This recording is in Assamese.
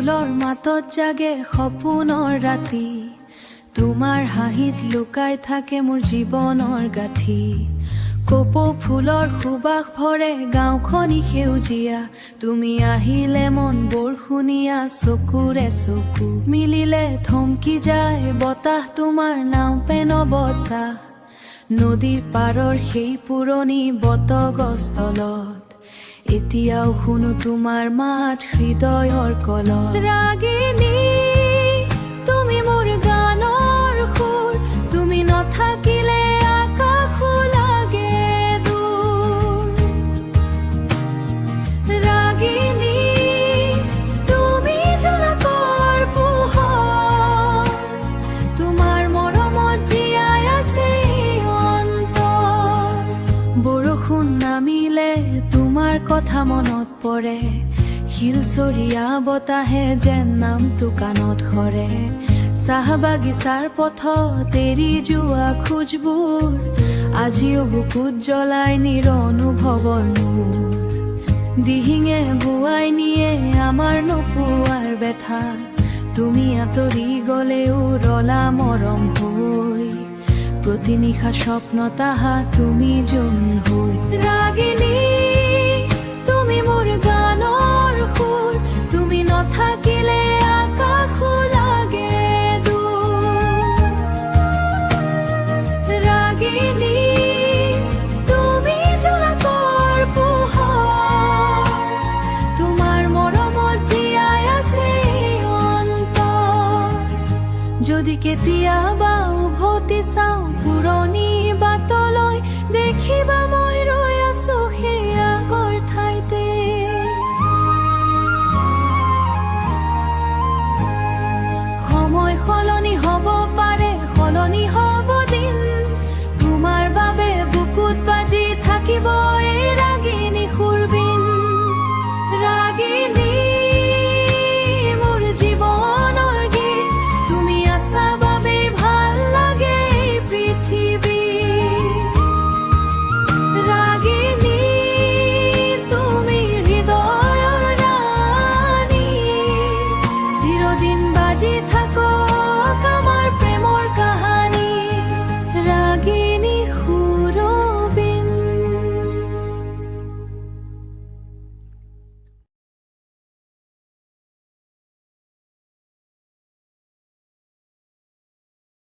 ফুলৰ মাতত জাগে সপোনৰ ৰাতি, তোমাৰ হাঁহিত লুকাই থাকে মোৰ জীৱনৰ গাঁথি। কপৌ ফুলৰ সুবাস ভৰে গাঁওখনি সেউজীয়া, তুমি আহিলে মন বৰষুণীয়া, চকুৰে চকু মিলিলে থমকি যায় বতাহ, তোমাৰ নাও পেন বচা নদীৰ পাৰৰ সেই পুৰণি বটগছ তলত। এতিয়াও শুনো তোমাৰ মাত হৃদয়ৰ কলত। ৰাগিনী তুমি মোৰ গানৰ সুৰ, তুমি নথাকিলে আকাশো লাগে দূৰ। ৰাগিনী তুমি জোনাকৰ পোহৰ, তোমাৰ মৰমত জীয়াই আছে অন্তৰ। বৰষুণ নামিলে তোমাৰ কথা মনত পৰে, শিলচৰীয়া বতাহে যেন নামটো কাণত সৰে। চাহ বাগিচাৰ পথত এৰি যোৱা খোজবোৰ আজিও বুকুত জ্বলাই নিৰ অনুভৱৰ মোৰ। দিহিঙে বোৱাই নিয়ে আমাৰ নোপোৱাৰ বেথা, তুমি আঁতৰি গলেও ৰলা মৰম হৈ। প্ৰতি নিশা স্বপ্ন তাহা তুমি যোন হৈ। ৰাগিনী তুমি মোৰ গানৰ সুৰ, তুমি নথাকিলে আকাশো লাগে দূৰ। ৰাগিনী তুমি জোনাকৰ পোহৰ, তোমাৰ মৰমত জীয়াই আছে অন্তৰ। যদি কেতিয়াবা উভতি চাওঁ পুৰণি বাটলৈ, দেখিবা মই ৰৈ আছো সেই আগৰ ঠাইতে। সময় সলনি হ'ব পাৰে, সলনি হ'ব দিন, তোমাৰ বাবে বুকুত বাজি থাকিব